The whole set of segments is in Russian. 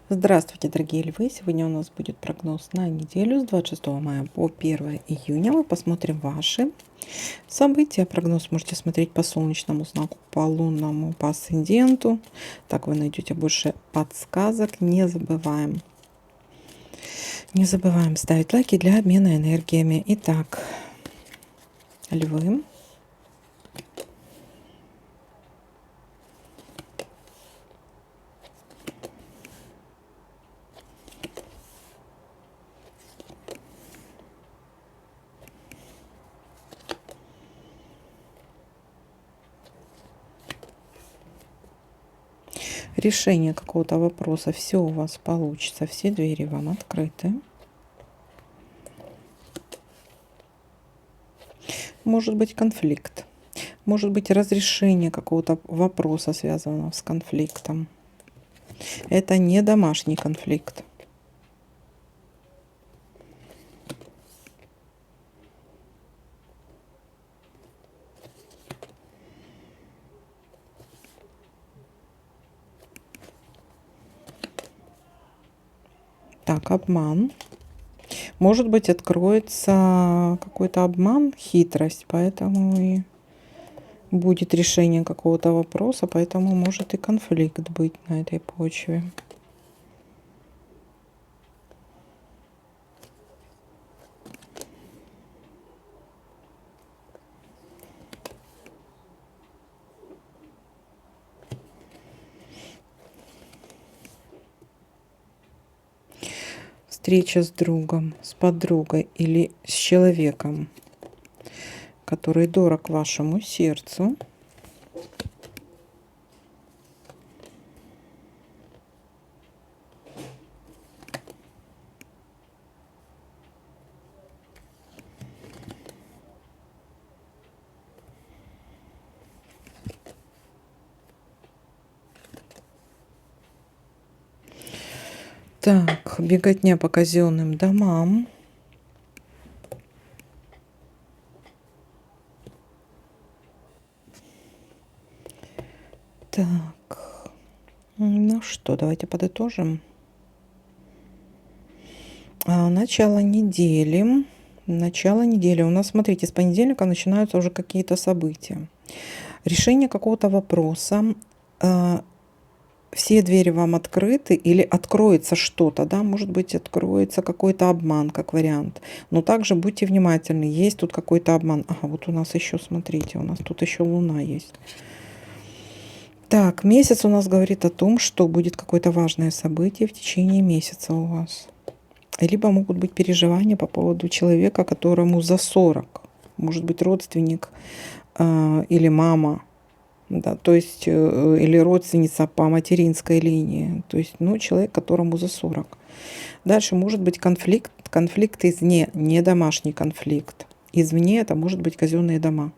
Здравствуйте, дорогие львы! Сегодня у нас будет прогноз на неделю с 26 мая по 1 июня. Мы посмотрим ваши события. Прогноз можете смотреть по солнечному знаку, по лунному, по асценденту. Так вы найдете больше подсказок. Не забываем ставить лайки для обмена энергиями. Итак, львы. Решение какого-то вопроса, все у вас получится, все двери вам открыты. Может быть конфликт, может быть разрешение какого-то вопроса, связанного с конфликтом. Это не домашний конфликт. Так, обман. Может быть, откроется какой-то обман, хитрость, поэтому и будет решение какого-то вопроса, поэтому может и конфликт быть на этой почве. Встреча с другом, с подругой или с человеком, который дорог вашему сердцу. Так, беготня по казенным домам. Так, ну что, давайте подытожим. Начало недели. Начало недели. У нас, смотрите, с понедельника начинаются уже какие-то события. Решение какого-то вопроса. Все двери вам открыты или откроется что-то, да, может быть, откроется какой-то обман, как вариант. Но также будьте внимательны, есть тут какой-то обман. Ага, вот у нас еще, смотрите, у нас тут еще луна есть. Так, месяц у нас говорит о том, что будет какое-то важное событие в течение месяца у вас. Либо могут быть переживания по поводу человека, которому за 40. Может быть, родственник или мама. Да, то есть, или родственница по материнской линии. То есть, ну, человек, которому за 40. Дальше может быть конфликт. Конфликт извне, не домашний конфликт. Извне это может быть казенные дома.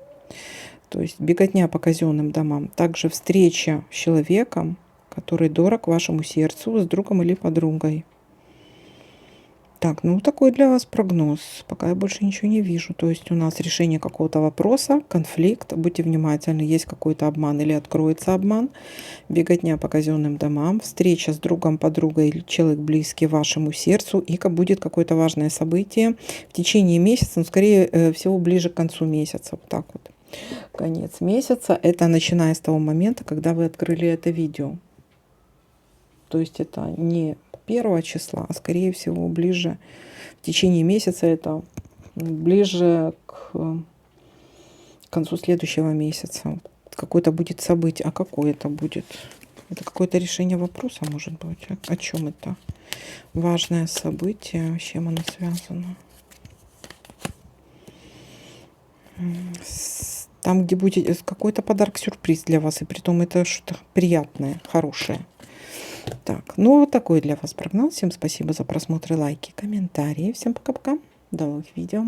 То есть беготня по казенным домам. Также встреча с человеком, который дорог вашему сердцу, с другом или подругой. Так, ну такой для вас прогноз. Пока я больше ничего не вижу. То есть у нас решение какого-то вопроса, конфликт. Будьте внимательны, есть какой-то обман или откроется обман. Беготня по казенным домам, встреча с другом, подругой или человек близкий вашему сердцу. И будет какое-то важное событие в течение месяца, но скорее всего ближе к концу месяца. Вот так вот. Конец месяца. Это начиная с того момента, когда вы открыли это видео. То есть это не 1 числа, а скорее всего ближе в течение месяца, это ближе к концу следующего месяца. Какое-то будет событие. А какое это будет? Это какое-то решение вопроса, может быть. О чем это? Важное событие. С чем оно связано? Там, где будет какой-то подарок-сюрприз для вас. И притом это что-то приятное, хорошее. Так, ну вот такой для вас прогноз. Всем спасибо за просмотр, лайки, комментарии. Всем пока-пока. До новых видео.